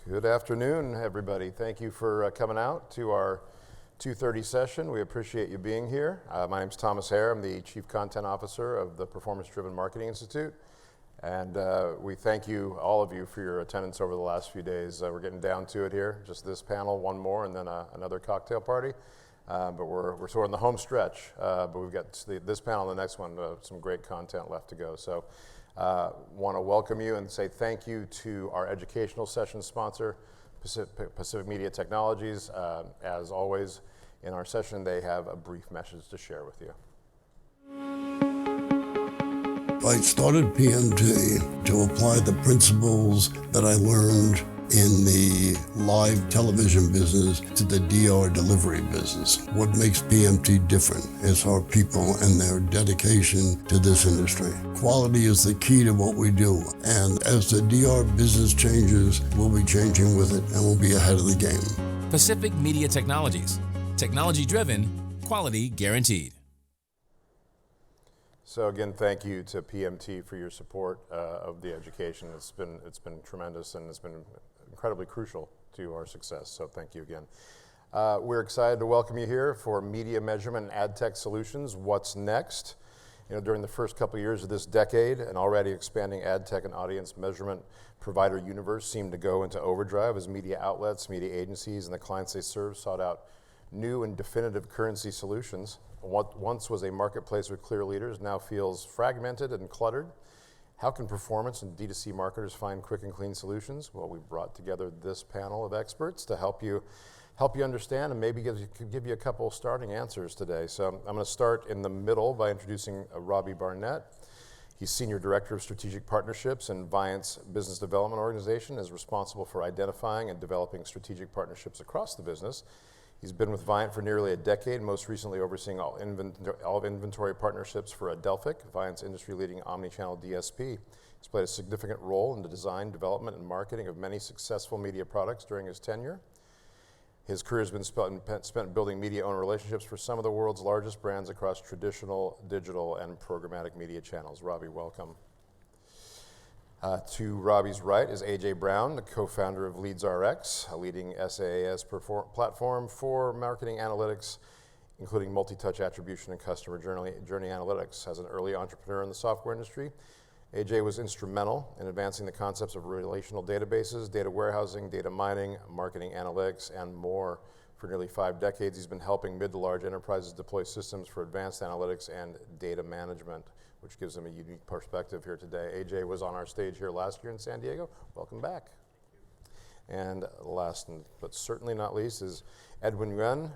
Good afternoon, everybody. Thank you for coming out to our 2:30 session. We appreciate you being here. My name is Thomas Haire. I'm the Chief Content Officer of the Performance Driven Marketing Institute. And we thank you, all of you, for your attendance over the last few days. We're getting down to it here. Just this panel, one more, and then another cocktail party. But we're sort of in the home stretch. But we've got this panel and the next one, some great content left to go. So want to welcome you and say thank you to our educational session sponsor, Pacific Media Technologies. As always, in our session, they have a brief message to share with you. I started PMT to apply the principles that I learned in the live television business to the DR delivery business. What makes PMT different is our people and their dedication to this industry. Quality is the key to what we do, and as the DR business changes, we'll be changing with it and we'll be ahead of the game. Pacific Media Technologies. Technology driven, quality guaranteed. So again, thank you to PMT for your support of the education. It's been tremendous, and it's been incredibly crucial to our success. So thank you again. We're excited to welcome you here for Media Measurement and AdTech Solutions. What's next? You know, during the first couple of years of this decade, an already expanding AdTech and audience measurement provider universe seemed to go into overdrive as media outlets, media agencies, and the clients they serve sought out new and definitive currency solutions. What once was a marketplace with clear leaders now feels fragmented and cluttered. How can performance and D2C marketers find quick and clean solutions? Well, we've brought together this panel of experts to help you understand and maybe give you a couple starting answers today. So I'm going to start in the middle by introducing Robby Barnett. He's Senior Director of Strategic Partnerships in Viant's business development organization, is responsible for identifying and developing strategic partnerships across the business. He's been with Viant for nearly a decade, most recently overseeing all inventory partnerships for Adelphic, Viant's industry-leading omni-channel DSP. He's played a significant role in the design, development, and marketing of many successful media products during his tenure. His career has been spent building media owner relationships for some of the world's largest brands across traditional, digital, and programmatic media channels. Robby, welcome. To Robby's right is AJ Brown, the co-founder of LeadsRx, a leading SaaS platform for marketing analytics, including multi-touch attribution and customer journey analytics. As an early entrepreneur in the software industry, AJ was instrumental in advancing the concepts of relational databases, data warehousing, data mining, marketing analytics, and more. For nearly 5 decades, he's been helping mid to large enterprises deploy systems for advanced analytics and data management, which gives them a unique perspective here today. AJ was on our stage here last year in San Diego. Welcome back. And last but certainly not least is Edwin Yuen,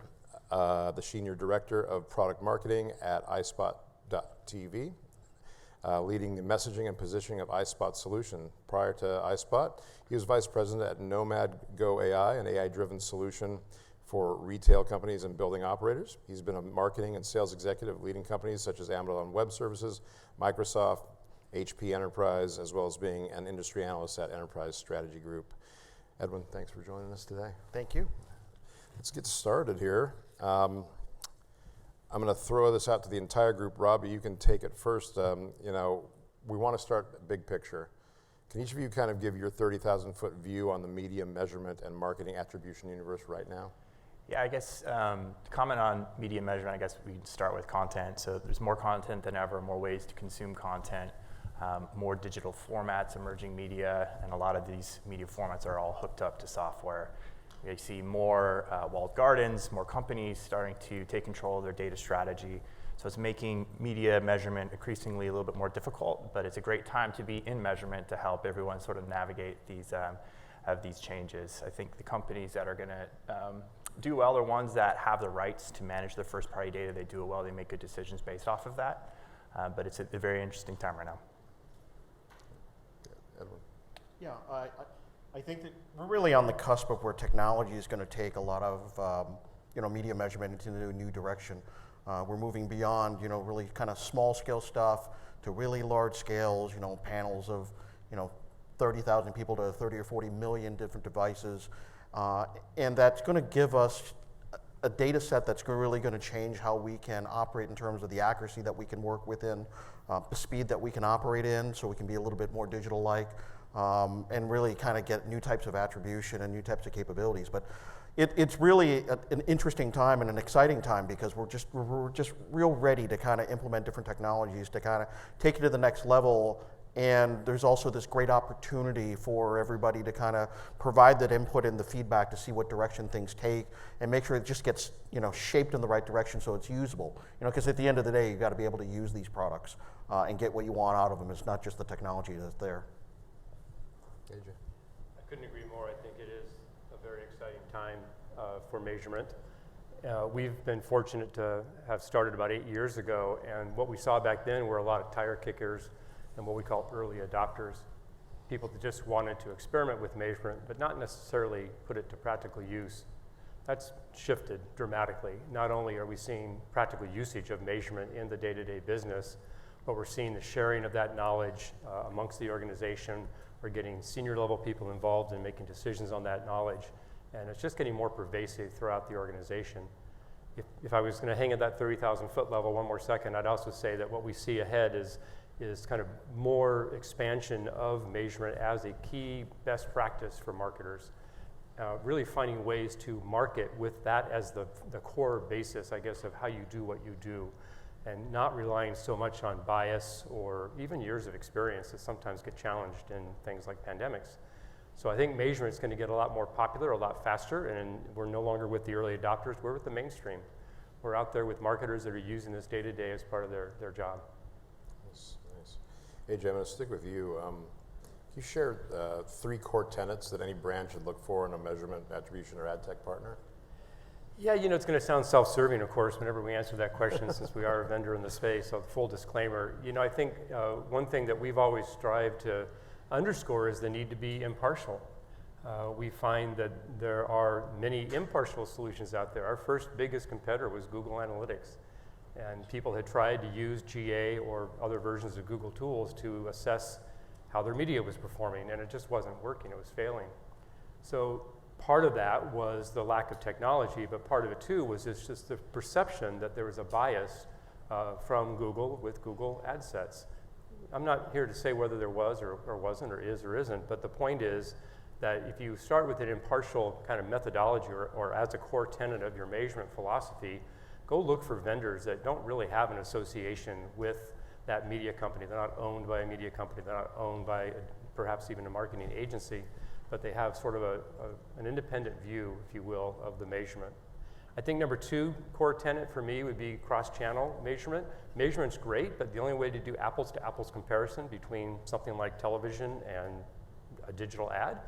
the Senior Director of Product Marketing at iSpot.tv, leading the messaging and positioning of iSpot solution. Prior to iSpot, he was Vice President at Nomad Go AI, an AI-driven solution for retail companies and building operators. He's been a marketing and sales executive leading companies such as Amazon Web Services, Microsoft, HP Enterprise, as well as being an industry analyst at Enterprise Strategy Group. Edwin, thanks for joining us today. Thank you. Let's get started here. I'm going to throw this out to the entire group. Robby, you can take it first. You know, we want to start big picture. Can each of you kind of give your 30,000-foot view on the media measurement and marketing attribution universe right now? Yeah, I guess to comment on media measurement, I guess we can start with content. So there's more content than ever, more ways to consume content, more digital formats, emerging media, and a lot of these media formats are all hooked up to software. You see more walled gardens, more companies starting to take control of their data strategy. So it's making media measurement increasingly a little bit more difficult, but it's a great time to be in measurement to help everyone sort of navigate these changes. I think the companies that are going to do well are ones that have the rights to manage their first-party data. They do it well. They make good decisions based off of that. But it's a very interesting time right now. Edwin. Yeah, I think that we're really on the cusp of where technology is going to take a lot of media measurement into a new direction. We're moving beyond really kind of small-scale stuff to really large scales. Panels of 30,000 people to 30 or 40 million different devices. And that's going to give us a data set that's really going to change how we can operate in terms of the accuracy that we can work within, the speed that we can operate in, so we can be a little bit more digital-like, and really kind of get new types of attribution and new types of capabilities. But it's really an interesting time and an exciting time because we're just real ready to kind of implement different technologies to kind of take it to the next level. And there's also this great opportunity for everybody to kind of provide that input and the feedback to see what direction things take and make sure it just gets, shaped in the right direction so it's usable. Because at the end of the day, you've got to be able to use these products and get what you want out of them. It's not just the technology that's there. AJ. I couldn't agree more. I think it is a very exciting time for measurement. We've been fortunate to have started about 8 years ago, and what we saw back then were a lot of tire kickers and what we call early adopters, people that just wanted to experiment with measurement, but not necessarily put it to practical use. That's shifted dramatically. Not only are we seeing practical usage of measurement in the day-to-day business, but we're seeing the sharing of that knowledge amongst the organization. We're getting senior level people involved in making decisions on that knowledge, and it's just getting more pervasive throughout the organization. If I was going to hang at that 30,000 foot level one more second, I'd also say that what we see ahead is kind of more expansion of measurement as a key best practice for marketers. Really finding ways to market with that as the core basis, I guess, of how you do what you do, and not relying so much on bias or even years of experience that sometimes get challenged in things like pandemics. So I think measurement is going to get a lot more popular, a lot faster, and we're no longer with the early adopters, we're with the mainstream. We're out there with marketers that are using this day to day as part of their job. Nice. AJ, I'm going to stick with you. Can you share 3 core tenets that any brand should look for in a measurement, attribution, or ad tech partner? Yeah, it's going to sound self-serving, of course, whenever we answer that question since we are a vendor in the space, so full disclaimer. I think one thing that we've always strived to underscore is the need to be impartial. We find that there are many impartial solutions out there. Our first biggest competitor was Google Analytics, and people had tried to use GA or other versions of Google tools to assess how their media was performing, and it just wasn't working, it was failing. So part of that was the lack of technology, but part of it too was just the perception that there was a bias from Google with Google ad sets. I'm not here to say whether there was or wasn't or is or isn't, but the point is that if you start with an impartial kind of methodology or as a core tenet of your measurement philosophy, go look for vendors that don't really have an association with that media company. They're not owned by a media company. They're not owned by perhaps even a marketing agency, but they have sort of an independent view, if you will, of the measurement. I think number 2 core tenet for me would be cross-channel measurement. Measurement's great, but the only way to do apples-to-apples comparison between something like television and a digital ad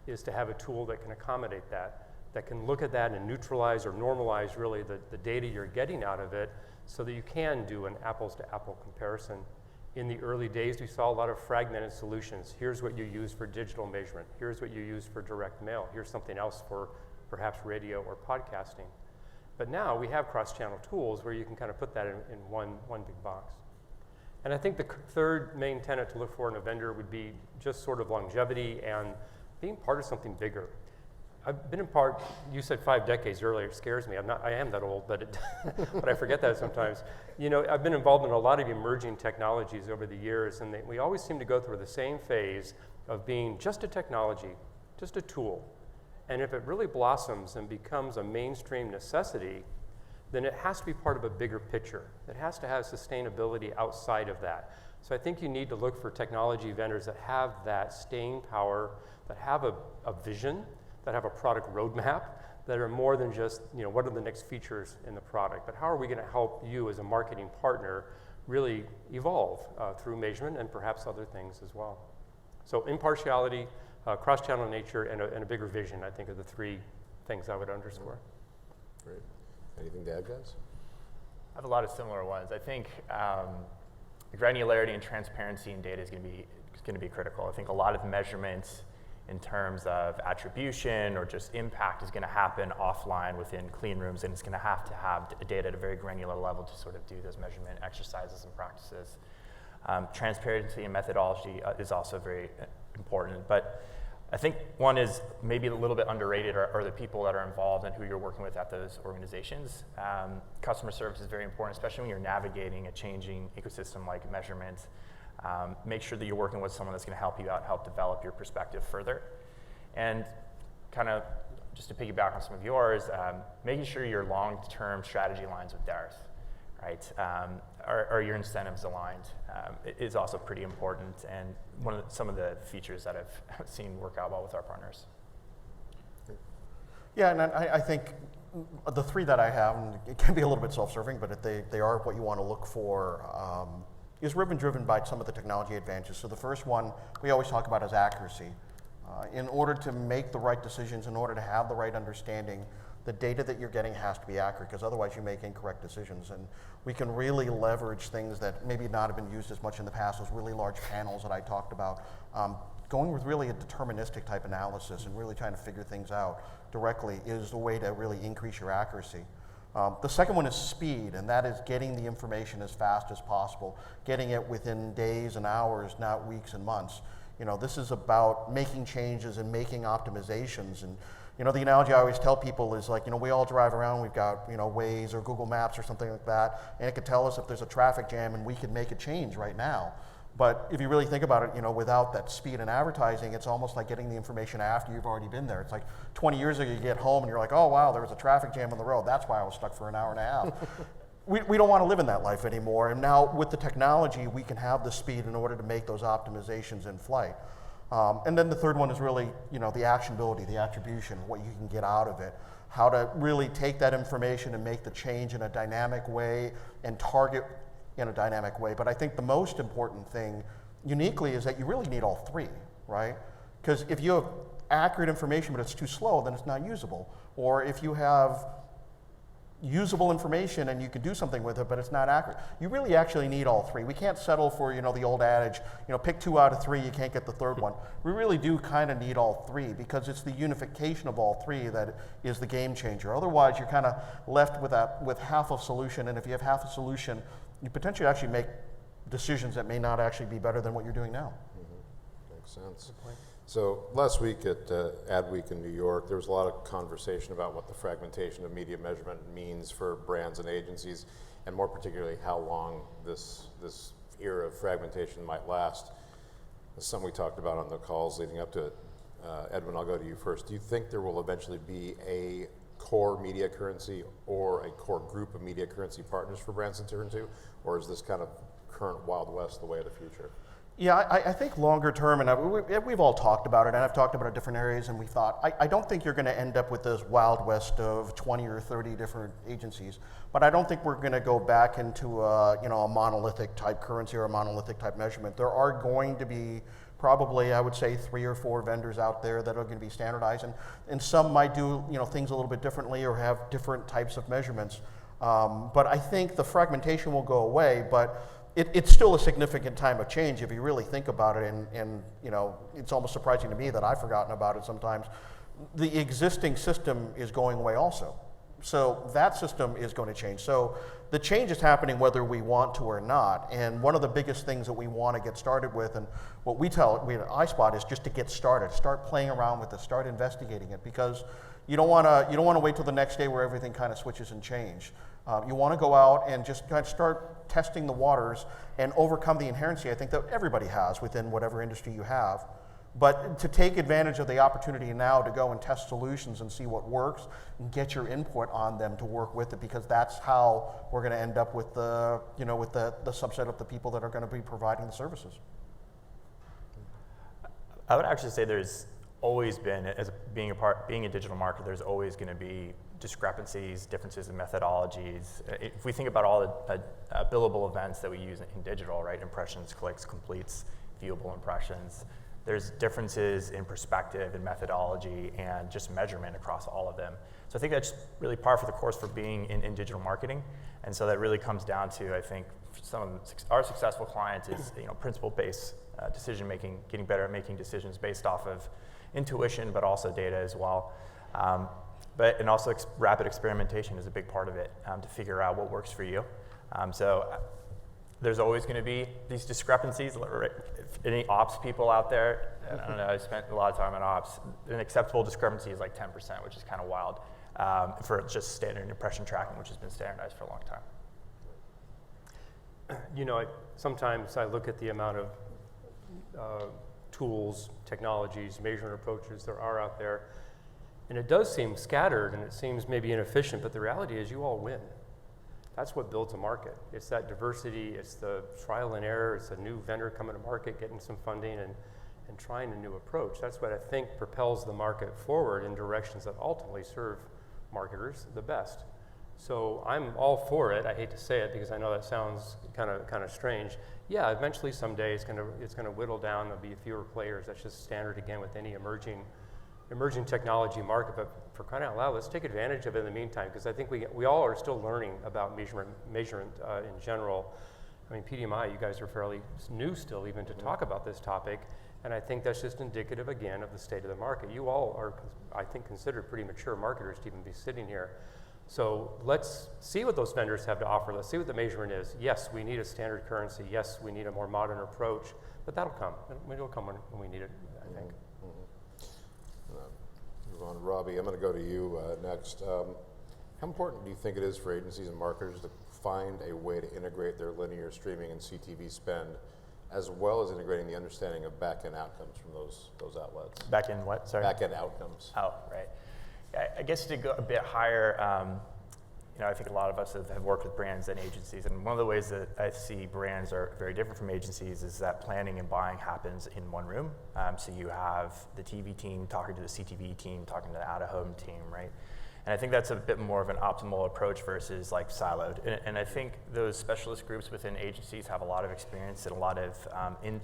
is to have a tool that can accommodate that can look at that and neutralize or normalize really the data you're getting out of it so that you can do an apples-to-apple comparison. In the early days, we saw a lot of fragmented solutions. Here's what you use for digital measurement. Here's what you use for direct mail. Here's something else for perhaps radio or podcasting. But now we have cross-channel tools where you can kind of put that in one big box. And I think the third main tenet to look for in a vendor would be just sort of longevity and being part of something bigger. I've been in part, you said 5 decades earlier, it scares me. I am that old, but but I forget that sometimes. I've been involved in a lot of emerging technologies over the years, and we always seem to go through the same phase of being just a technology, just a tool. And if it really blossoms and becomes a mainstream necessity, then it has to be part of a bigger picture. It has to have sustainability outside of that. So I think you need to look for technology vendors that have that staying power, that have a vision, that have a product roadmap, that are more than just, what are the next features in the product, but how are we going to help you as a marketing partner really evolve through measurement and perhaps other things as well. So impartiality, cross-channel nature, and a bigger vision, I think, are the 3 things I would underscore. Great. Anything to add, guys? I have a lot of similar ones. I think granularity and transparency in data is going to be critical. I think a lot of measurements in terms of attribution or just impact is going to happen offline within clean rooms, and it's going to have data at a very granular level to sort of do those measurement exercises and practices. Transparency and methodology is also very important, but I think one is maybe a little bit underrated are the people that are involved and who you're working with at those organizations. Customer service is very important, especially when you're navigating a changing ecosystem like measurement. Make sure that you're working with someone that's going to help you out, help develop your perspective further. And kind of just to piggyback on some of yours, making sure your long-term strategy aligns with theirs, right? Are your incentives aligned? Is also pretty important, and some of the features that I've seen work out well with our partners. Yeah, and I think the three that I have, and it can be a little bit self-serving, but they are what you want to look for, is driven by some of the technology advantages. So the first one we always talk about is accuracy. In order to make the right decisions, in order to have the right understanding, the data that you're getting has to be accurate, because otherwise you make incorrect decisions. And we can really leverage things that maybe not have been used as much in the past, those really large panels that I talked about. Going with really a deterministic type analysis and really trying to figure things out directly is the way to really increase your accuracy. The second one is speed, and that is getting the information as fast as possible, getting it within days and hours, not weeks and months. You know, this is about making changes and making optimizations. And you know, the analogy I always tell people is like, you know, we all drive around, we've got, you know, Waze or Google Maps or something like that, and it could tell us if there's a traffic jam and we could make a change right now. But if you really think about it, you know, without that speed in advertising, it's almost like getting the information after you've already been there. It's like 20 years ago, you get home and you're like, oh wow, there was a traffic jam on the road. That's why I was stuck for an hour and a half. We don't want to live in that life anymore. And now with the technology, we can have the speed in order to make those optimizations in flight. And then the third one is really, you know, the actionability, the attribution, what you can get out of it, how to really take that information and make the change in a dynamic way and target in a dynamic way. But I think the most important thing uniquely is that you really need all three, right? Because if you have accurate information but it's too slow, then it's not usable. Or if you have usable information and you can do something with it but it's not accurate, you really actually need all three. We can't settle for, you know, the old adage, you know, pick 2 out of 3, you can't get the third one. We really do kind of need all three, because it's the unification of all three that is the game changer. Otherwise you're kind of left with half a solution, and if you have half a solution, you potentially actually make decisions that may not actually be better than what you're doing now. Mm-hmm. Makes sense. So last week at Ad Week in New York, there was a lot of conversation about what the fragmentation of media measurement means for brands and agencies, and more particularly how long this era of fragmentation might last. That's something we talked about on the calls leading up to it. Edwin, I'll go to you first. Do you think there will eventually be a core media currency or a core group of media currency partners for brands to turn to, or is this kind of current Wild West the way of the future? Yeah, I think longer term, and we've all talked about it, and I've talked about it different areas, and we thought, I don't think you're going to end up with this Wild West of 20 or 30 different agencies, but I don't think we're going to go back into a monolithic type currency or a monolithic type measurement. There are going to be probably, I would say, 3 or 4 vendors out there that are going to be standardized, and some might do, you know, things a little bit differently or have different types of measurements. But I think the fragmentation will go away, but it's still a significant time of change if you really think about it, and you know, it's almost surprising to me that I've forgotten about it sometimes. The existing system is going away also. So that system is going to change. So the change is happening whether we want to or not. And one of the biggest things that we want to get started with, and what we at iSpot, is just to get started. Start playing around with it, start investigating it, because you don't want to wait till the next day where everything kind of switches and change. You want to go out and just kind of start testing the waters and overcome the inherency, I think, that everybody has within whatever industry you have. But to take advantage of the opportunity now to go and test solutions and see what works and get your input on them to work with it, because that's how we're going to end up with the subset of the people that are going to be providing the services. I would actually say there's always been, as being a digital marketer, there's always going to be discrepancies, differences in methodologies. If we think about all the billable events that we use in digital, right? Impressions, clicks, completes, viewable impressions. There's differences in perspective and methodology and just measurement across all of them. So I think that's really par for the course for being in digital marketing. And so that really comes down to, I think, some of our successful clients is, you know, principle-based decision making, getting better at making decisions based off of intuition, but also data as well. And also rapid experimentation is a big part of it, to figure out what works for you. So there's always going to be these discrepancies. If any ops people out there, I don't know, I spent a lot of time on ops, an acceptable discrepancy is like 10%, which is kind of wild for just standard impression tracking, which has been standardized for a long time. You know, sometimes I look at the amount of tools, technologies, measurement approaches there are out there, and it does seem scattered and it seems maybe inefficient, but the reality is you all win. That's what builds a market. It's that diversity, it's the trial and error, it's a new vendor coming to market, getting some funding and trying a new approach. That's what I think propels the market forward in directions that ultimately serve marketers the best. So I'm all for it. I hate to say it because I know that sounds kind of strange. Yeah, eventually someday it's gonna whittle down. There'll be fewer players. That's just standard again with any emerging technology market. But for crying out loud, let's take advantage of it in the meantime, because I think we all are still learning about measurement in general. I mean, PDMI, you guys are fairly new still even to talk about this topic, and I think that's just indicative again of the state of the market. You all are, I think, considered pretty mature marketers to even be sitting here. So let's see what those vendors have to offer. Let's see what the measurement is. Yes, we need a standard currency. Yes, we need a more modern approach, but that'll come. It'll come when we need it, I think. Move on to Robby. I'm going to go to you next. How important do you think it is for agencies and marketers to find a way to integrate their linear streaming and CTV spend, as well as integrating the understanding of back-end outcomes from those outlets? Back-end what? Sorry. Back-end outcomes. Oh, right. I guess to go a bit higher, I think a lot of us have worked with brands and agencies, and one of the ways that I see brands are very different from agencies is that planning and buying happens in one room. So you have the TV team talking to the CTV team, talking to the out-of-home team, right? And I think that's a bit more of an optimal approach versus like siloed. And I think those specialist groups within agencies have a lot of experience and a lot of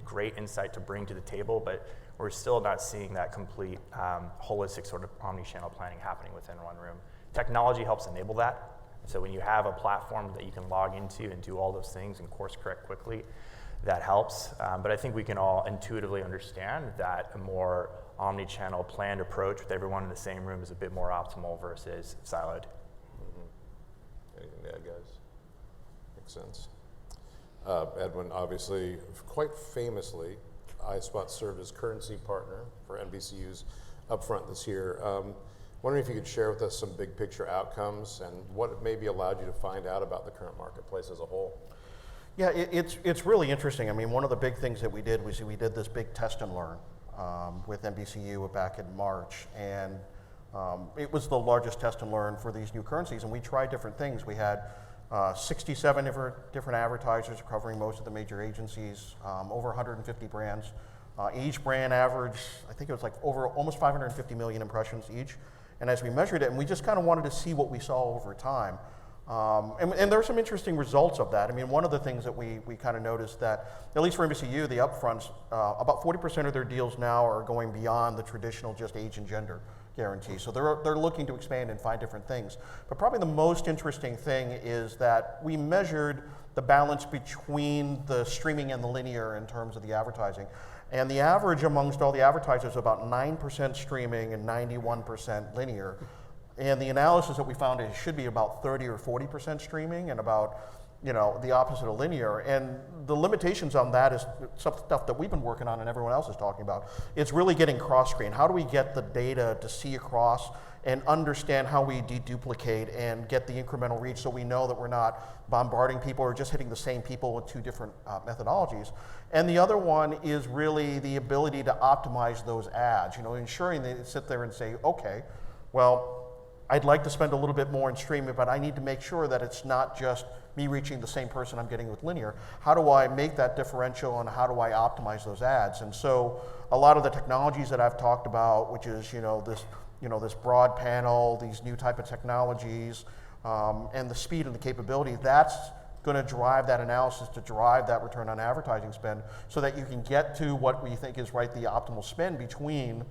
great insight to bring to the table, but we're still not seeing that complete holistic sort of omni-channel planning happening within one room. Technology helps enable that. So when you have a platform that you can log into and do all those things and course correct quickly, that helps. But I think we can all intuitively understand that a more omni-channel planned approach with everyone in the same room is a bit more optimal versus siloed. Anything to add, guys? Makes sense. Edwin, obviously, quite famously, iSpot served as currency partner for NBCU's Upfront this year. Wondering if you could share with us some big picture outcomes and what maybe allowed you to find out about the current marketplace as a whole. Yeah, it's really interesting. I mean, one of the big things that we did was we did this big test and learn with NBCU back in March, and it was the largest test and learn for these new currencies, and we tried different things. We had 67 different advertisers covering most of the major agencies, over 150 brands. Each brand averaged, I think it was like over almost 550 million impressions each. And as we measured it, and we just kind of wanted to see what we saw over time. And there are some interesting results of that. I mean, one of the things that we kind of noticed that, at least for NBCU, the upfronts, about 40% of their deals now are going beyond the traditional just age and gender guarantee. So they're looking to expand and find different things. But probably the most interesting thing is that we measured the balance between the streaming and the linear in terms of the advertising. And the average amongst all the advertisers is about 9% streaming and 91% linear. And the analysis that we found is it should be about 30 or 40% streaming and about, the opposite of linear. And the limitations on that is some stuff that we've been working on and everyone else is talking about. It's really getting cross-screen. How do we get the data to see across and understand how we deduplicate and get the incremental reach so we know that we're not bombarding people or just hitting the same people with two different methodologies. And the other one is really the ability to optimize those ads, ensuring they sit there and say, okay, well, I'd like to spend a little bit more in streaming, but I need to make sure that it's not just me reaching the same person I'm getting with linear. How do I make that differential and how do I optimize those ads? And so a lot of the technologies that I've talked about, which is, this broad panel, these new type of technologies, and the speed and the capability, that's going to drive that analysis to drive that return on advertising spend so that you can get to what we think is the optimal spend between,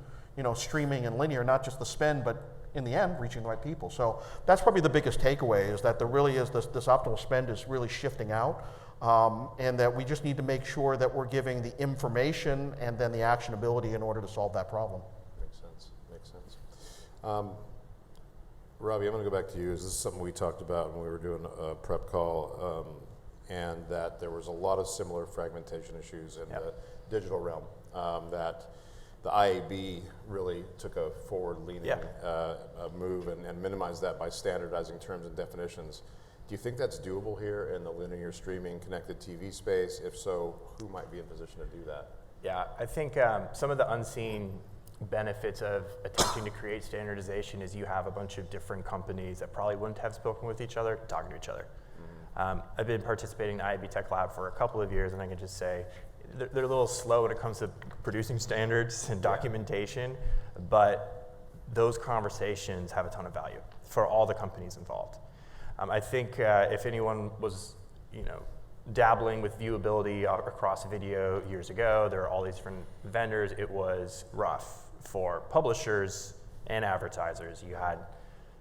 streaming and linear, not just the spend, but in the end, reaching the right people. So that's probably the biggest takeaway is that there really is this optimal spend is really shifting out, and that we just need to make sure that we're giving the information and then the actionability in order to solve that problem. Makes sense. Robby, I'm going to go back to you. This is something we talked about when we were doing a prep call. and that there was a lot of similar fragmentation issues in the digital realm, that the IAB really took a forward-leaning move and minimized that by standardizing terms and definitions. Do you think that's doable here in the linear streaming connected TV space? If so, who might be in position to do that? Yeah, I think some of the unseen benefits of attempting to create standardization is you have a bunch of different companies that probably wouldn't have spoken with each other, talking to each other. I've been participating in the IAB Tech Lab for a couple of years, and I can just say they're a little slow when it comes to producing standards and documentation, but those conversations have a ton of value for all the companies involved. I think if anyone was, dabbling with viewability across video years ago, there are all these different vendors. It was rough for publishers and advertisers. You had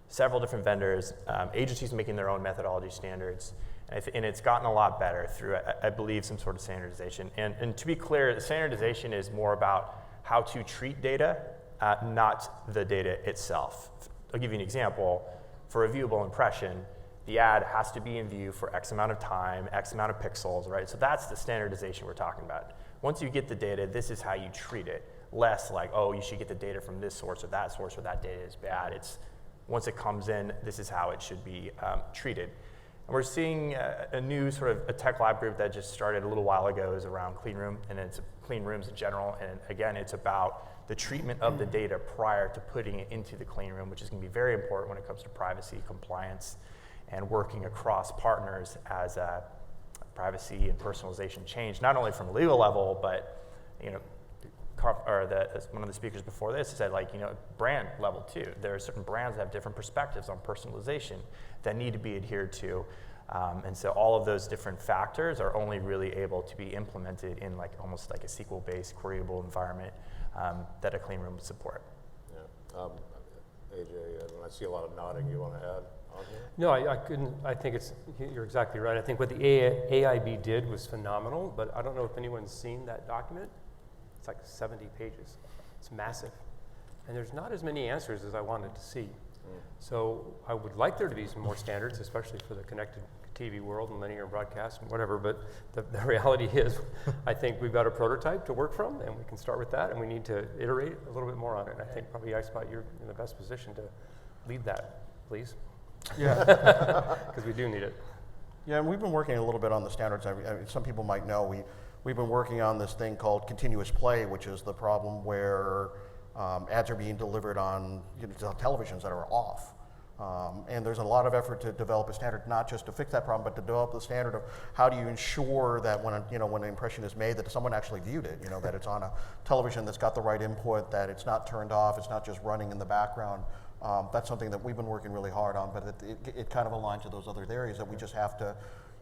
several different vendors, agencies making their own methodology standards, and it's gotten a lot better through, I believe, some sort of standardization. And to be clear, the standardization is more about how to treat data, not the data itself. I'll give you an example. For a viewable impression, the ad has to be in view for X amount of time, X amount of pixels, right? So that's the standardization we're talking about. Once you get the data, this is how you treat it. Less like, oh, you should get the data from this source, or that data is bad. It's, once it comes in, this is how it should be treated. And we're seeing a new sort of a tech lab group that just started a little while ago is around clean room, and it's clean rooms in general. And again, it's about the treatment of the data prior to putting it into the clean room, which is gonna be very important when it comes to privacy, compliance, and working across partners as privacy and personalization change, not only from a legal level, but one of the speakers before this said, brand level too. There are certain brands that have different perspectives on personalization that need to be adhered to, and so all of those different factors are only really able to be implemented in almost like a SQL-based queryable environment that a clean room would support. Yeah, AJ, I see a lot of nodding. You want to add? No, I couldn't. I think you're exactly right. I think what the AIB did was phenomenal, but I don't know if anyone's seen that document. It's like 70 pages. It's massive. And there's not as many answers as I wanted to see. So I would like there to be some more standards, especially for the connected TV world and linear broadcast and whatever, but the reality is I think we've got a prototype to work from, and we can start with that, and we need to iterate a little bit more on it. And I think probably iSpot, you're in the best position to lead that, please. Yeah. Because we do need it. Yeah, and we've been working a little bit on the standards. I mean, some people might know we've been working on this thing called continuous play, which is the problem where ads are being delivered on televisions that are off. And there's a lot of effort to develop a standard, not just to fix that problem, but to develop the standard of how do you ensure that when an impression is made, that someone actually viewed it, that it's on a television that's got the right input, that it's not turned off, it's not just running in the background. That's something that we've been working really hard on, but it kind of aligns to those other areas that we just have to,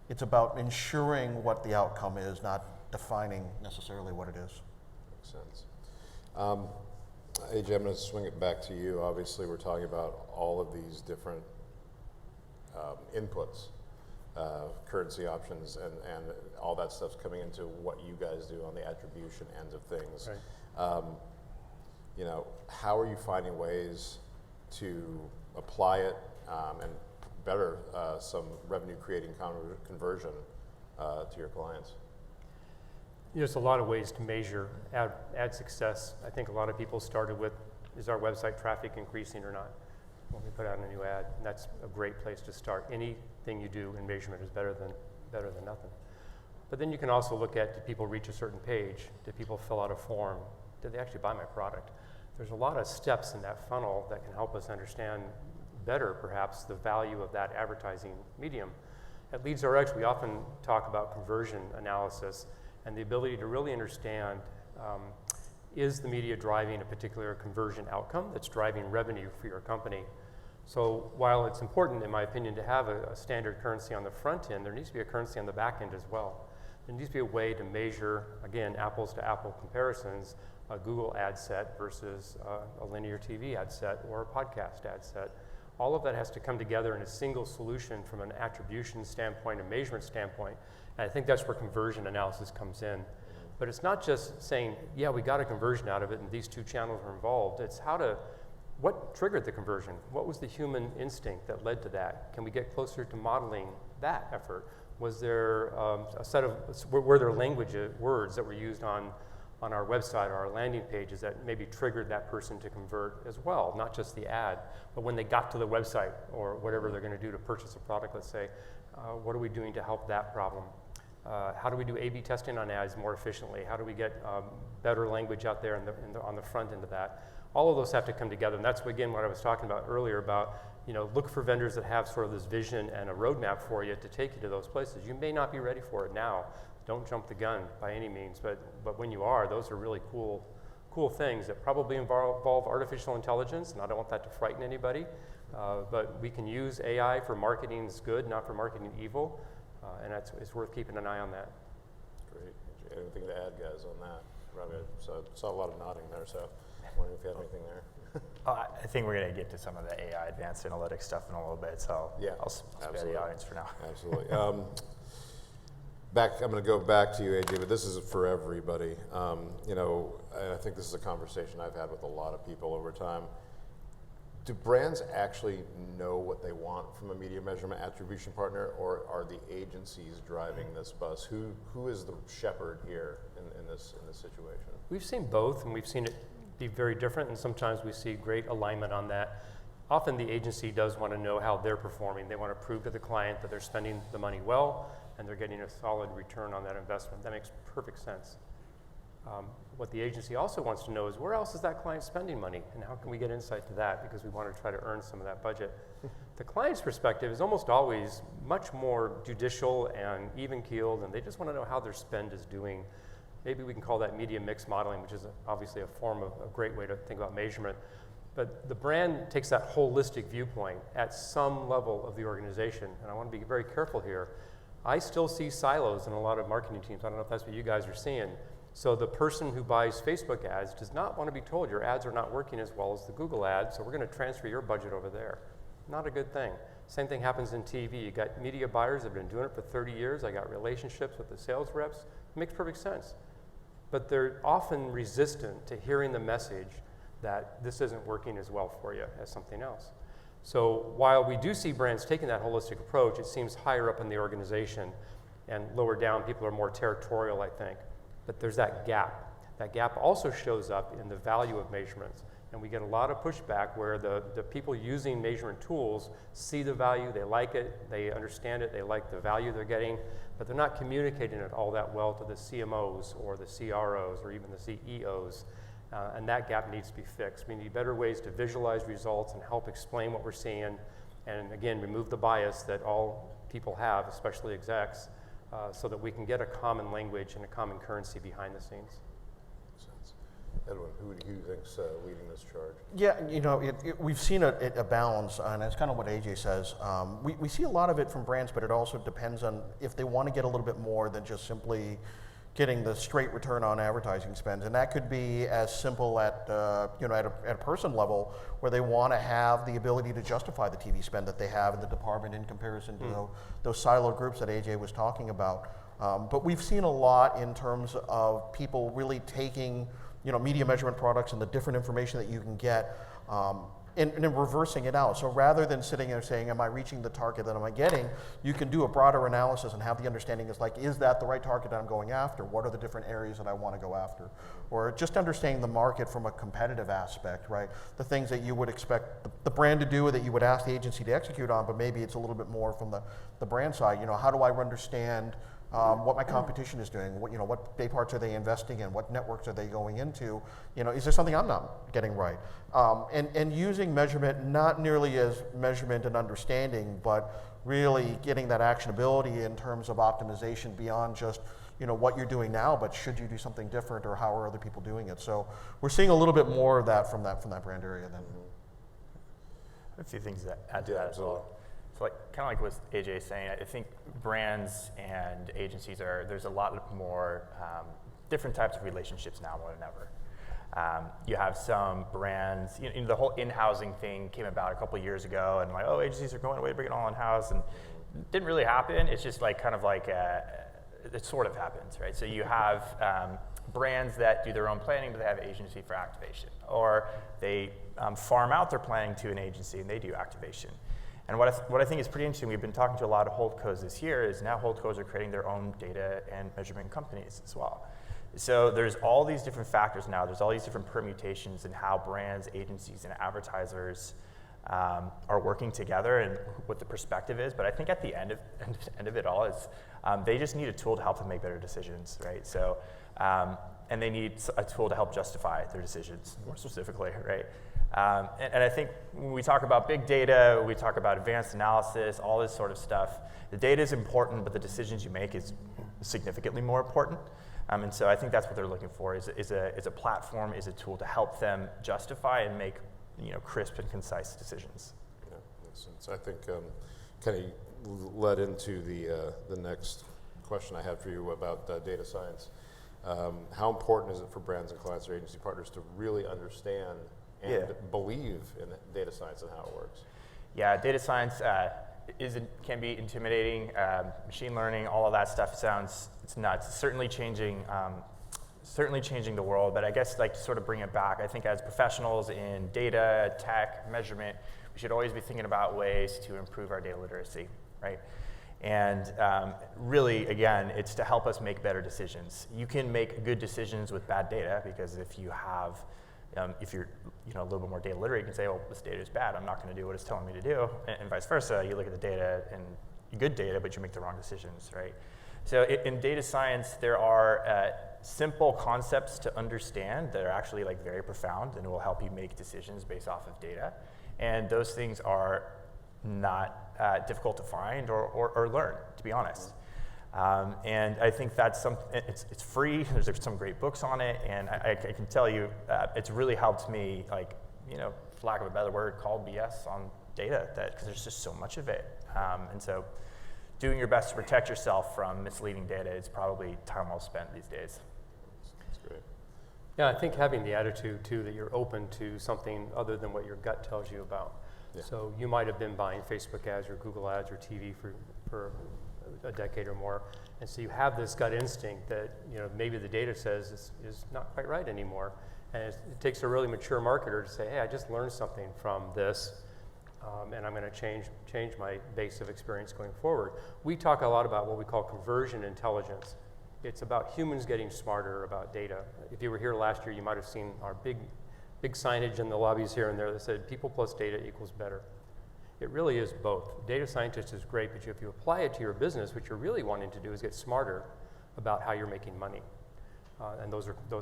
it's about ensuring what the outcome is, not defining necessarily what it is. Makes sense. AJ, I'm going to swing it back to you. Obviously, we're talking about all of these different inputs, currency options, and all that stuff's coming into what you guys do on the attribution end of things. Right. How are you finding ways to apply it and better some revenue-creating conversion to your clients? There's a lot of ways to measure ad success. I think a lot of people started with, is our website traffic increasing or not when we put out a new ad? And that's a great place to start. Anything you do in measurement is better than nothing. But then you can also look at, do people reach a certain page? Do people fill out a form? Did they actually buy my product? There's a lot of steps in that funnel that can help us understand better, perhaps, the value of that advertising medium. At LeadsRx, we often talk about conversion analysis and the ability to really understand, is the media driving a particular conversion outcome that's driving revenue for your company? So while it's important, in my opinion, to have a standard currency on the front end, there needs to be a currency on the back end as well. There needs to be a way to measure, again, apples to apple comparisons, a Google ad set versus a linear TV ad set or a podcast ad set. All of that has to come together in a single solution from an attribution standpoint, a measurement standpoint. And I think that's where conversion analysis comes in. But it's not just saying, yeah, we got a conversion out of it and these two channels are involved. It's what triggered the conversion? What was the human instinct that led to that? Can we get closer to modeling that effort? Was there were there words that were used on our website or our landing pages that maybe triggered that person to convert as well, not just the ad, but when they got to the website or whatever they're going to do to purchase a product, let's say, what are we doing to help that problem? How do we do A/B testing on ads more efficiently? How do we get better language out there on the front end of that? All of those have to come together, and that's again what I was talking about earlier about, look for vendors that have sort of this vision and a roadmap for you to take you to those places. You may not be ready for it now. Don't jump the gun by any means, but when you are, those are really cool things that probably involve artificial intelligence, and I don't want that to frighten anybody, but we can use AI for marketing's good, not for marketing evil, and it's worth keeping an eye on that. Great. Anything to add, guys, on that? Robby, I saw a lot of nodding there, so I wonder if you have anything there. I think we're going to get to some of the AI advanced analytics stuff in a little bit, so I'll spare the audience for now. Absolutely. I'm going to go back to you, AJ, but this is for everybody. And I think this is a conversation I've had with a lot of people over time. Do brands actually know what they want from a media measurement attribution partner, or are the agencies driving this bus? Who is the shepherd here in this situation? We've seen both, and we've seen it be very different, and sometimes we see great alignment on that. Often the agency does want to know how they're performing. They want to prove to the client that they're spending the money well and they're getting a solid return on that investment. That makes perfect sense. What the agency also wants to know is where else is that client spending money, and how can we get insight to that, because we want to try to earn some of that budget. The client's perspective is almost always much more judicial and even-keeled, and they just want to know how their spend is doing. Maybe we can call that media mix modeling, which is obviously a form of a great way to think about measurement. But the brand takes that holistic viewpoint at some level of the organization, and I want to be very careful here. I still see silos in a lot of marketing teams. I don't know if that's what you guys are seeing. So the person who buys Facebook ads does not want to be told your ads are not working as well as the Google ads, so we're going to transfer your budget over there. Not a good thing. Same thing happens in TV. You got media buyers that have been doing it for 30 years. I got relationships with the sales reps. It makes perfect sense. But they're often resistant to hearing the message that this isn't working as well for you as something else. So while we do see brands taking that holistic approach, it seems higher up in the organization, and lower down people are more territorial, I think. But there's that gap. That gap also shows up in the value of measurements. And we get a lot of pushback where the people using measurement tools see the value, they like it, they understand it, they like the value they're getting, but they're not communicating it all that well to the CMOs or the CROs or even the CEOs. And that gap needs to be fixed. We need better ways to visualize results and help explain what we're seeing, and again, remove the bias that all people have, especially execs, so that we can get a common language and a common currency behind the scenes. Makes sense. Edwin, who do you think's leading this charge? Yeah, we've seen a balance, and it's kind of what AJ says. We see a lot of it from brands, but it also depends on if they want to get a little bit more than just simply getting the straight return on advertising spends, and that could be as simple at a person level, where they want to have the ability to justify the TV spend that they have in the department in comparison to those silo groups that AJ was talking about. But we've seen a lot in terms of people really taking media measurement products and the different information that you can get, and reversing it out. So rather than sitting there saying, am I reaching the target that am I getting, you can do a broader analysis and have the understanding is that the right target that I'm going after? What are the different areas that I want to go after? Or just understanding the market from a competitive aspect, right? The things that you would expect the brand to do, that you would ask the agency to execute on, but maybe it's a little bit more from the brand side. How do I understand what my competition is doing? What day parts are they investing in? What networks are they going into? Is there something I'm not getting right? And using measurement not nearly as measurement and understanding, but really getting that actionability in terms of optimization beyond just what you're doing now, but should you do something different, or how are other people doing it? So we're seeing a little bit more of that from that brand area. Then a few things to add to that as well. So kind of like what AJ is saying, I think brands and agencies there's a lot more different types of relationships now more than ever. You have some brands, the whole in-housing thing came about a couple of years ago, and agencies are going away to bring it all in-house, and it didn't really happen. It's just it sort of happens, right? So you have brands that do their own planning, but they have an agency for activation, or they farm out their planning to an agency and they do activation. And what I think is pretty interesting, we've been talking to a lot of holdcos this year, is now holdcos are creating their own data and measurement companies as well. So there's all these different factors now, there's all these different permutations in how brands, agencies, and advertisers are working together and what the perspective is. But I think at the end of it all is they just need a tool to help them make better decisions, right? So, and they need a tool to help justify their decisions more specifically, right? And I think when we talk about big data, we talk about advanced analysis, all this sort of stuff, the data is important, but the decisions you make is significantly more important. And so I think that's what they're looking for, is a platform, is a tool to help them justify and make crisp and concise decisions. Yeah, makes sense. I think kind of led into the next question I had for you about data science. How important is it for brands and clients or agency partners to really understand and believe in data science and how it works? Yeah, data science can be intimidating. Machine learning, all of that stuff it's nuts. It's certainly changing the world, but I guess to sort of bring it back, I think as professionals in data, tech, measurement, we should always be thinking about ways to improve our data literacy, right? And really, again, it's to help us make better decisions. You can make good decisions with bad data, because if you're a little bit more data literate, you can say, oh, this data is bad, I'm not going to do what it's telling me to do, and vice versa. You look at the data and good data, but you make the wrong decisions, right? So in data science, there are simple concepts to understand that are actually very profound and will help you make decisions based off of data. And those things are not difficult to find or learn, to be honest. And I think that's it's free. There's some great books on it, and I can tell you, it's really helped me, for lack of a better word, call BS on data, because there's just so much of it. And so doing your best to protect yourself from misleading data is probably time well spent these days. That's great. Yeah, I think having the attitude too that you're open to something other than what your gut tells you about. Yeah. So you might have been buying Facebook ads or Google ads or TV for a decade or more, and so you have this gut instinct that maybe the data says is not quite right anymore, and it takes a really mature marketer to say, hey, I just learned something from this, and I'm going to change my base of experience going forward. We talk a lot about what we call conversion intelligence. It's about humans getting smarter about data. If you were here last year, you might have seen our big signage in the lobbies here and there that said people plus data equals better. It really is both. Data scientist is great, but if you apply it to your business, what you're really wanting to do is get smarter about how you're making money. And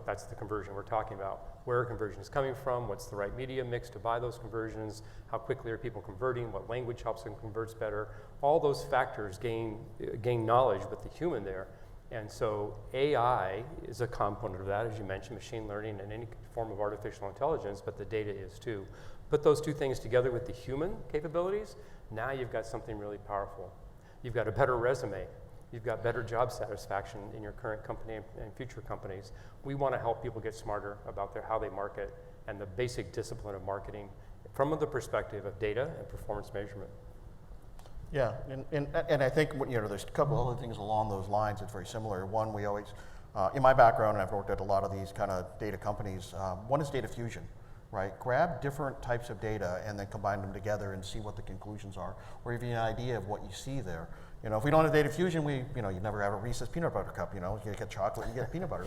that's the conversion we're talking about. Where conversion is coming from, what's the right media mix to buy those conversions, how quickly are people converting, what language helps them convert better. All those factors gain knowledge with the human there. And so AI is a component of that, as you mentioned, machine learning and any form of artificial intelligence, but the data is too. Put those two things together with the human capabilities, now you've got something really powerful. You've got a better resume. You've got better job satisfaction in your current company and future companies. We want to help people get smarter about how they market and the basic discipline of marketing from the perspective of data and performance measurement. Yeah, and I think there's a couple other things along those lines that's very similar. One, we always, in my background, and I've worked at a lot of these kind of data companies, one is data fusion, right? Grab different types of data and then combine them together and see what the conclusions are, or even an idea of what you see there. If we don't have data fusion, you never have a Reese's peanut butter cup, you get chocolate, you get peanut butter.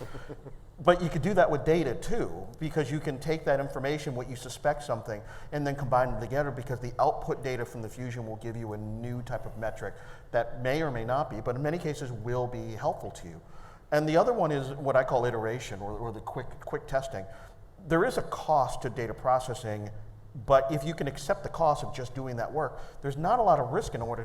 But you could do that with data too, because you can take that information, what you suspect something, and then combine them together, because the output data from the fusion will give you a new type of metric that may or may not be, but in many cases will be helpful to you. And the other one is what I call iteration, or the quick testing. There is a cost to data processing, but if you can accept the cost of just doing that work, there's not a lot of risk in order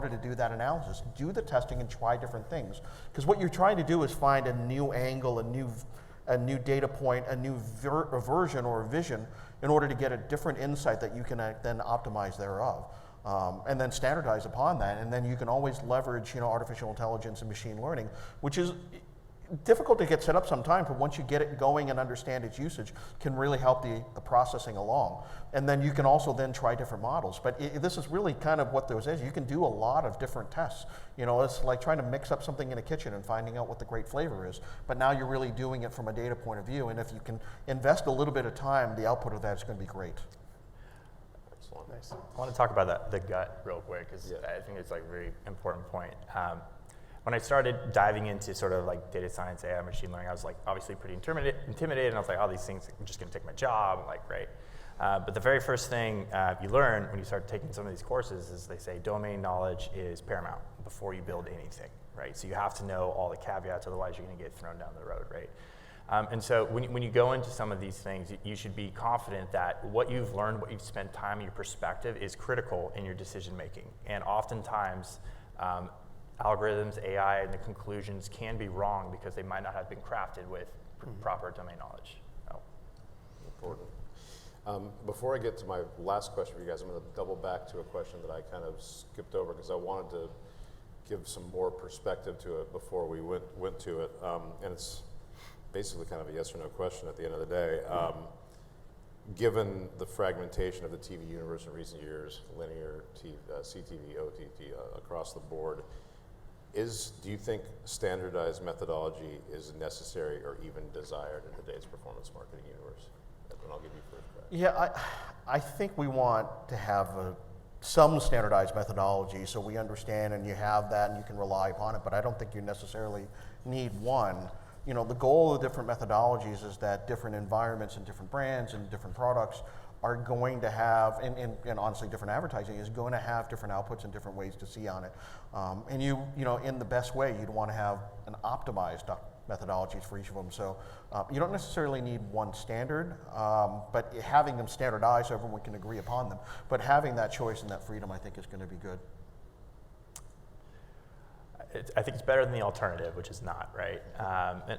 to do that analysis. Do the testing and try different things, because what you're trying to do is find a new angle, a new data point, a new version or vision in order to get a different insight that you can then optimize thereof, and then standardize upon that. And then you can always leverage artificial intelligence and machine learning, which is difficult to get set up sometimes, but once you get it going and understand its usage, can really help the processing along. And then you can also then try different models. But this is really kind of what those is. You can do a lot of different tests. It's like trying to mix up something in a kitchen and finding out what the great flavor is. But now you're really doing it from a data point of view. And if you can invest a little bit of time, the output of that is going to be great. Excellent. Nice. I want to talk about the gut real quick, because I think it's like a very important point. When I started diving into sort of like data science, AI, machine learning, I was like obviously pretty intimidated, and I was like, oh, these things are just going to take my job, like, right? But the very first thing you learn when you start taking some of these courses is they say domain knowledge is paramount before you build anything, right? So you have to know all the caveats, otherwise you're going to get thrown down the road, right? And so when you go into some of these things, you should be confident that what you've learned, what you've spent time, your perspective is critical in your decision making. And oftentimes, algorithms, AI, and the conclusions can be wrong because they might not have been crafted with proper domain knowledge. Oh. Important. Before I get to my last question for you guys, I'm going to double back to a question that I kind of skipped over because I wanted to give some more perspective to it before we went to it. And it's basically kind of a yes or no question at the end of the day. Given the fragmentation of the TV universe in recent years, linear, CTV, OTT, across the board, do you think standardized methodology is necessary or even desired in today's performance marketing universe? And I'll give you first crack. Yeah, I think we want to have some standardized methodology so we understand and you have that and you can rely upon it, but I don't think you necessarily need one. You know, the goal of different methodologies is that different environments and different brands and different products are going to have, and honestly different advertising is going to have different outputs and different ways to see on it. And you know, in the best way, you'd want to have an optimized methodologies for each of them. So you don't necessarily need one standard, but having them standardized so everyone can agree upon them. But having that choice and that freedom, I think, is going to be good. I think it's better than the alternative, which is not, right?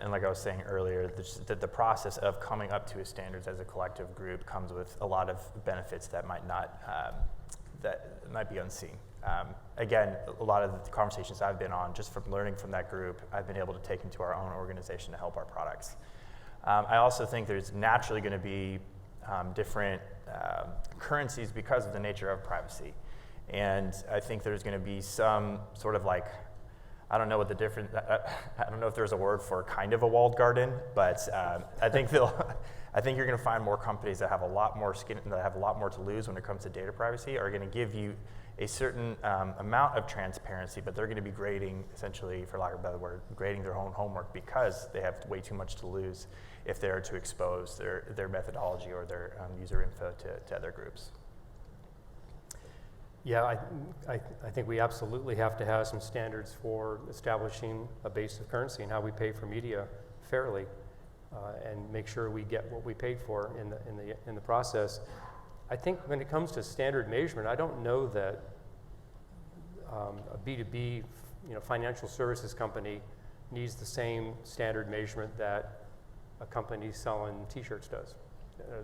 And like I was saying earlier, the process of coming up to a standards as a collective group comes with a lot of benefits that might be unseen. Again, a lot of the conversations I've been on, just from learning from that group, I've been able to take into our own organization to help our products. I also think there's naturally going to be different currencies because of the nature of privacy. And I think there's going to be some sort of like, I don't know what the difference, I don't know if there's a word for kind of a walled garden, but I think you're going to find more companies that have a lot more skin, that have a lot more to lose when it comes to data privacy, are going to give you a certain amount of transparency, but they're going to be grading, essentially, for lack of a better word, grading their own homework because they have way too much to lose if they're to expose their methodology or their user info to other groups. Yeah, I think we absolutely have to have some standards for establishing a base of currency and how we pay for media fairly, and make sure we get what we paid for in the process. I think when it comes to standard measurement, I don't know that a B2B, financial services company needs the same standard measurement that a company selling T-shirts does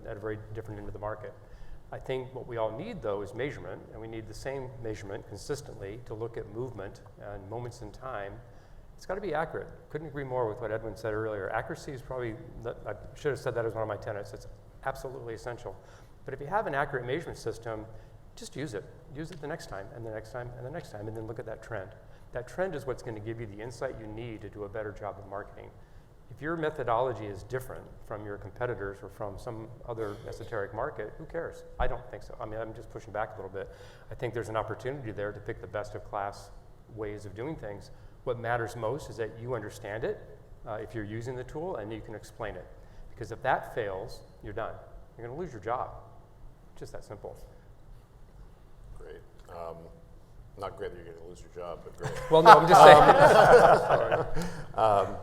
at a very different end of the market. I think what we all need, though, is measurement, and we need the same measurement consistently to look at movement and moments in time. It's got to be accurate. Couldn't agree more with what Edwin said earlier. Accuracy is probably, I should have said that as one of my tenets. It's absolutely essential. But if you have an accurate measurement system, just use it. Use it the next time, and the next time, and the next time, and then look at that trend. That trend is what's going to give you the insight you need to do a better job of marketing. If your methodology is different from your competitors or from some other esoteric market, who cares? I don't think so. I mean, I'm just pushing back a little bit. I think there's an opportunity there to pick the best of class ways of doing things. What matters most is that you understand it if you're using the tool and you can explain it. Because if that fails, you're done. You're going to lose your job. Just that simple. Great. Not great that you're going to lose your job, but great. Well, no, I'm just saying.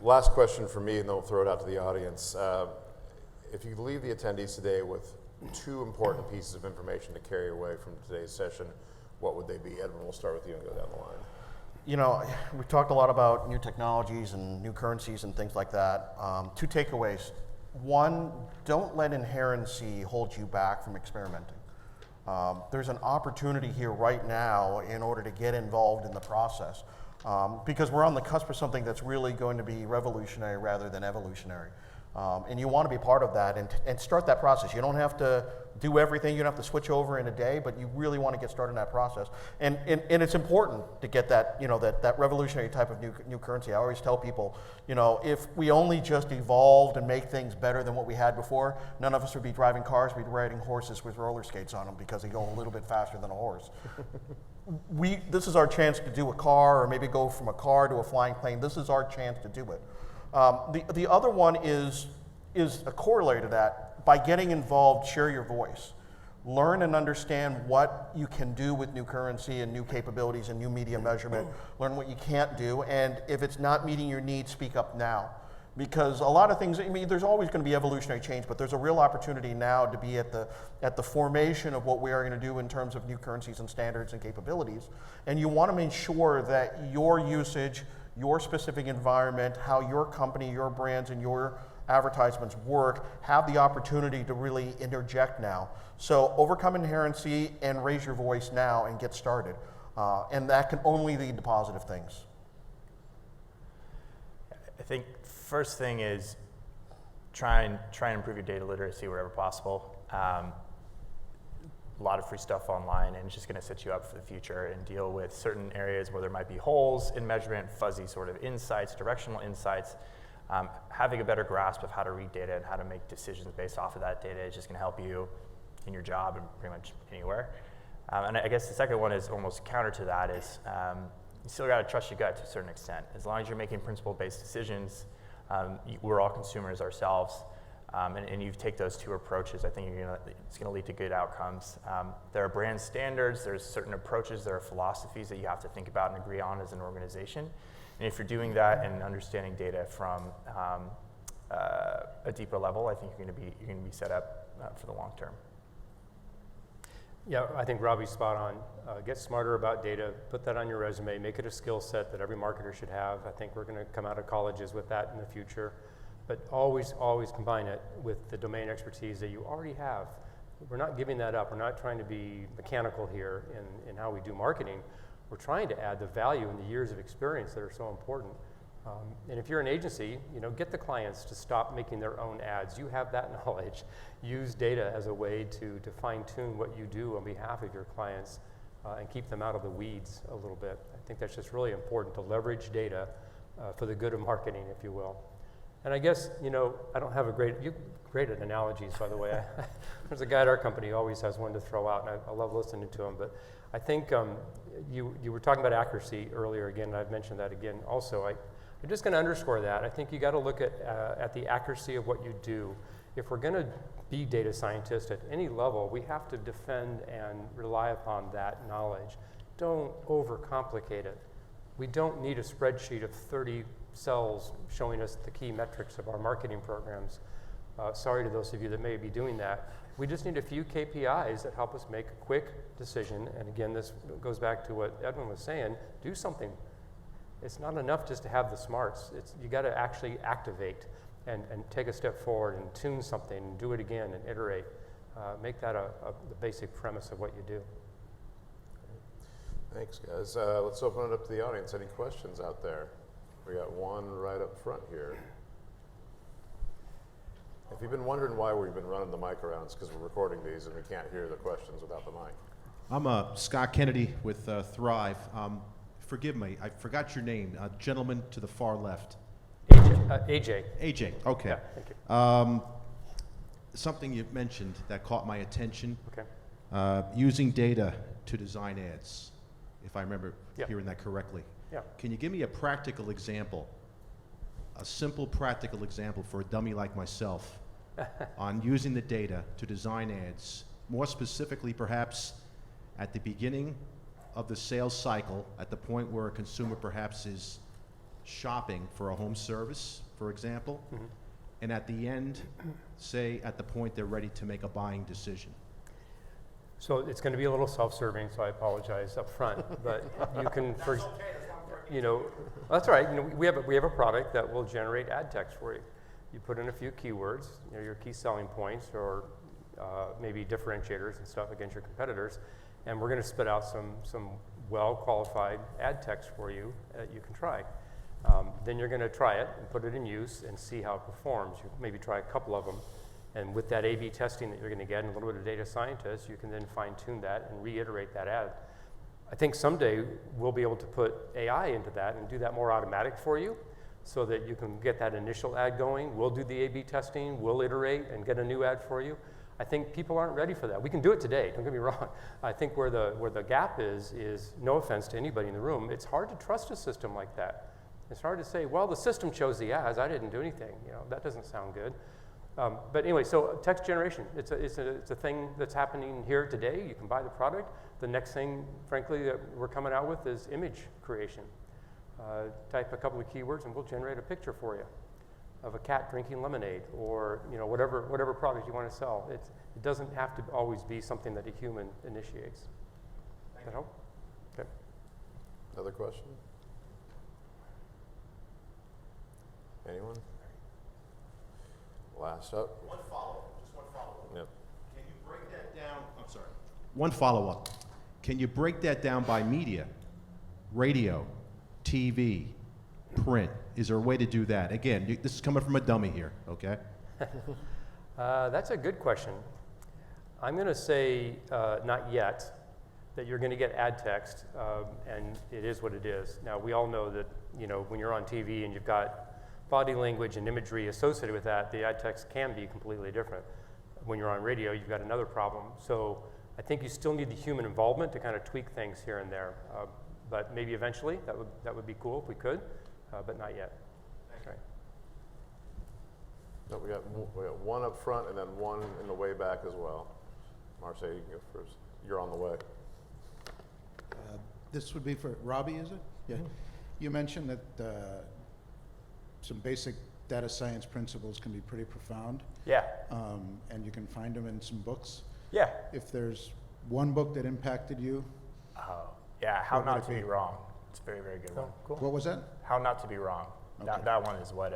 Last question for me, and then we'll throw it out to the audience. If you leave the attendees today with two important pieces of information to carry away from today's session, what would they be? Edwin, we'll start with you and go down the line. You know, we've talked a lot about new technologies and new currencies and things like that. Two takeaways. One, don't let inherency hold you back from experimenting. There's an opportunity here right now in order to get involved in the process. Because we're on the cusp of something that's really going to be revolutionary rather than evolutionary. And you want to be part of that and start that process. You don't have to do everything, you don't have to switch over in a day, but you really want to get started in that process. And it's important to get that, that revolutionary type of new currency. I always tell people, if we only just evolved and make things better than what we had before, none of us would be driving cars, we'd be riding horses with roller skates on them because they go a little bit faster than a horse. This is our chance to do a car, or maybe go from a car to a flying plane. This is our chance to do it. The other one is a corollary to that. By getting involved, share your voice. Learn and understand what you can do with new currency and new capabilities and new media measurement. Learn what you can't do, and if it's not meeting your needs, speak up now. Because a lot of things, there's always going to be evolutionary change, but there's a real opportunity now to be at the formation of what we are going to do in terms of new currencies and standards and capabilities. And you want to make sure that your usage, your specific environment, how your company, your brands, and your advertisements work, have the opportunity to really interject now. So overcome inherency and raise your voice now and get started. And that can only lead to positive things. I think first thing is try and improve your data literacy wherever possible. A lot of free stuff online, and it's just going to set you up for the future and deal with certain areas where there might be holes in measurement, fuzzy sort of insights, directional insights. Having a better grasp of how to read data and how to make decisions based off of that data is just going to help you in your job and pretty much anywhere. And I guess the second one is almost counter to that is you still got to trust your gut to a certain extent. As long as you're making principle-based decisions, we're all consumers ourselves, and you take those two approaches, I think it's going to lead to good outcomes. There are brand standards, there's certain approaches, there are philosophies that you have to think about and agree on as an organization. And if you're doing that and understanding data from a deeper level, I think you're going to be set up for the long term. Yeah, I think Robby's spot on. Get smarter about data, put that on your resume, make it a skill set that every marketer should have. I think we're going to come out of colleges with that in the future. But always combine it with the domain expertise that you already have. We're not giving that up. We're not trying to be mechanical here in how we do marketing. We're trying to add the value and the years of experience that are so important. And if you're an agency, get the clients to stop making their own ads. You have that knowledge. Use data as a way to fine-tune what you do on behalf of your clients and keep them out of the weeds a little bit. I think that's just really important to leverage data for the good of marketing, if you will. And I guess, I don't have you're great at analogies, by the way. There's a guy at our company who always has one to throw out, and I love listening to him. But I think you were talking about accuracy earlier again, and I've mentioned that again also. I'm just going to underscore that. I think you got to look at the accuracy of what you do. If we're going to be data scientists at any level, we have to defend and rely upon that knowledge. Don't overcomplicate it. We don't need a spreadsheet of 30 cells showing us the key metrics of our marketing programs. Sorry to those of you that may be doing that. We just need a few KPIs that help us make a quick decision. And again, this goes back to what Edwin was saying, do something. It's not enough just to have the smarts. You got to actually activate and take a step forward and tune something and do it again and iterate. Make that the basic premise of what you do. Thanks, guys. Let's open it up to the audience. Any questions out there? We got one right up front here. If you've been wondering why we've been running the mic around, it's because we're recording these and we can't hear the questions without the mic. I'm Scott Kennedy with Thrive. Forgive me, I forgot your name. Gentleman to the far left. AJ. AJ, okay. Yeah, thank you. Something you mentioned that caught my attention. Okay. Using data to design ads, if I remember Yeah. hearing that correctly. Yeah. Can you give me a practical example, a simple practical example for a dummy like myself on using the data to design ads, more specifically perhaps at the beginning of the sales cycle, at the point where a consumer perhaps is shopping for a home service, for example, and at the end, say at the point they're ready to make a buying decision? So it's going to be a little self-serving, so I apologize up front, but you can, that's all right. We have a product that will generate ad text for you. You put in a few keywords, your key selling points, or maybe differentiators and stuff against your competitors, and we're going to spit out some well-qualified ad text for you that you can try. Then you're going to try it and put it in use and see how it performs. You maybe try a couple of them. And with that A/B testing that you're going to get and a little bit of data scientists, you can then fine-tune that and reiterate that ad. I think someday we'll be able to put AI into that and do that more automatic for you so that you can get that initial ad going. We'll do the A/B testing, we'll iterate and get a new ad for you. I think people aren't ready for that. We can do it today, don't get me wrong. I think where the gap is no offense to anybody in the room, it's hard to trust a system like that. It's hard to say, well, the system chose the ads, I didn't do anything. That doesn't sound good. But anyway, so text generation, it's a thing that's happening here today. You can buy the product. The next thing, frankly, that we're coming out with is image creation. Type a couple of keywords and we'll generate a picture for you of a cat drinking lemonade or whatever product you want to sell. It doesn't have to always be something that a human initiates. Does that help? Okay. Another question? Anyone? Last up. One follow-up, just one follow-up. Yep. Can you break that down? I'm sorry. One follow-up. Can you break that down by media? Radio, TV, print. Is there a way to do that? Again, this is coming from a dummy here, okay? That's a good question. I'm going to say not yet, that you're going to get ad text, and it is what it is. Now, we all know that when you're on TV and you've got body language and imagery associated with that, the ad text can be completely different. When you're on radio, you've got another problem. So I think you still need the human involvement to kind of tweak things here and there. But maybe eventually, that would be cool if we could, but not yet. That's right. No, we got one up front and then one in the way back as well. Marce, you can go first. You're on the way. This would be for Robby, is it? Yeah. You mentioned that some basic data science principles can be pretty profound. Yeah. And you can find them in some books. Yeah. If there's one book that impacted you. Oh, yeah. How What Not would to it Be be? Wrong. It's a very, very good one. Cool. What was that? How Not to Be Wrong. Okay. That one is what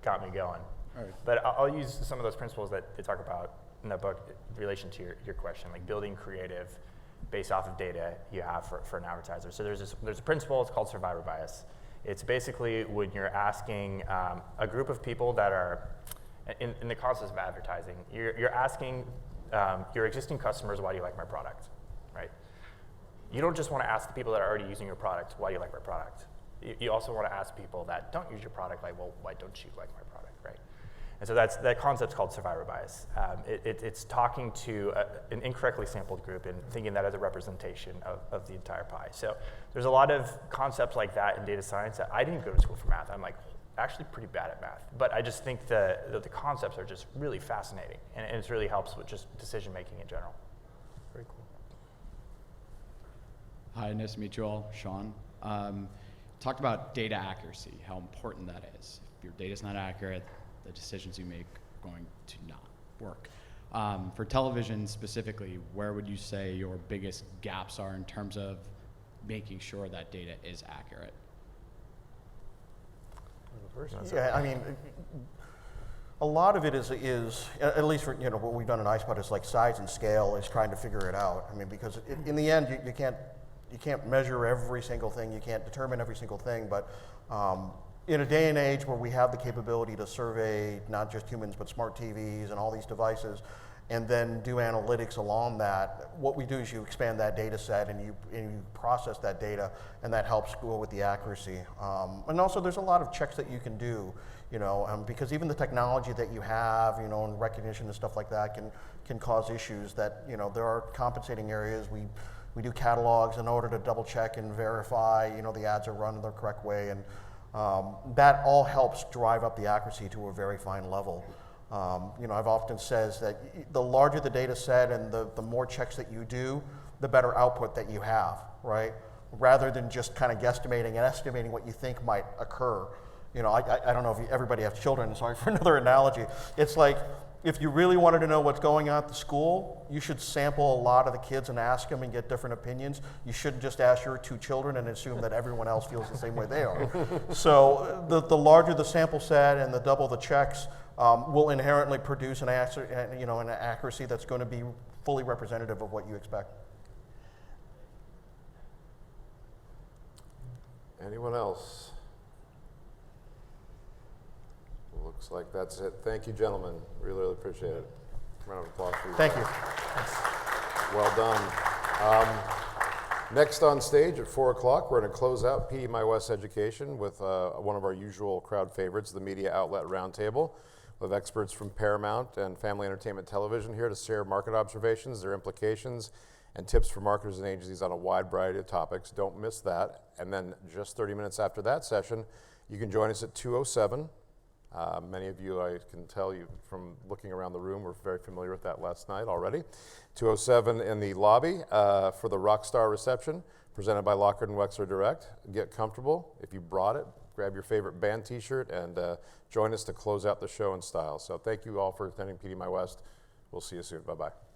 got me going. All right. But I'll use some of those principles that they talk about in the book in relation to your question, like building creative based off of data you have for an advertiser. So there's a principle, it's called survivor bias. It's basically when you're asking a group of people that are, in the context of advertising, you're asking your existing customers, why do you like my product, right? You don't just want to ask the people that are already using your product, why do you like my product? You also want to ask people that don't use your product, like, well, why don't you like my product, right? And so that concept's called survivor bias. It's talking to an incorrectly sampled group and thinking that as a representation of the entire pie. So there's a lot of concepts like that in data science that I didn't go to school for math. I'm like actually pretty bad at math, but I just think the concepts are just really fascinating, and it really helps with just decision making in general. Very cool. Hi, nice to meet you all. Sean. Talked about data accuracy, how important that is. If your data's not accurate, the decisions you make are going to not work. For television specifically, where would you say your biggest gaps are in terms of making sure that data is accurate? Yeah, I mean, a lot of it is at least for what we've done in iSpot is like size and scale is trying to figure it out. I mean, because in the end you can't measure every single thing, you can't determine every single thing, but in a day and age where we have the capability to survey not just humans but smart TVs and all these devices, and then do analytics along that, what we do is you expand that data set and you process that data, and that helps go with the accuracy. And also there's a lot of checks that you can do, because even the technology that you have, and recognition and stuff like that can cause issues that, there are compensating areas. We do catalogs in order to double check and verify, the ads are run in the correct way, and that all helps drive up the accuracy to a very fine level. I've often says that the larger the data set and the more checks that you do, the better output that you have, right? Rather than just kind of guesstimating and estimating what you think might occur. I don't know if everybody has children, sorry for another analogy. It's like, if you really wanted to know what's going on at the school, you should sample a lot of the kids and ask them and get different opinions. You shouldn't just ask your 2 children and assume that everyone else feels the same way they are. So the larger the sample set and the double the checks will inherently produce an accuracy that's going to be fully representative of what you expect. Anyone else? Looks like that's it. Thank you, gentlemen. Really, really appreciate it. Round of applause for you. Thank you. Well done. Next on stage at 4 o'clock, we're going to close out PDMIwest Education with one of our usual crowd favorites, the Media Outlet Roundtable. We have experts from Paramount and Family Entertainment Television here to share market observations, their implications, and tips for marketers and agencies on a wide variety of topics. Don't miss that. And then just 30 minutes after that session, you can join us at 2:07. Many of you, I can tell you from looking around the room, were very familiar with that last night already. 2:07 in the lobby for the Rockstar reception, presented by Lockard & Wexler Direct. Get comfortable. If you brought it, grab your favorite band t-shirt and join us to close out the show in style. So thank you all for attending PDMI West. We'll see you soon. Bye-bye.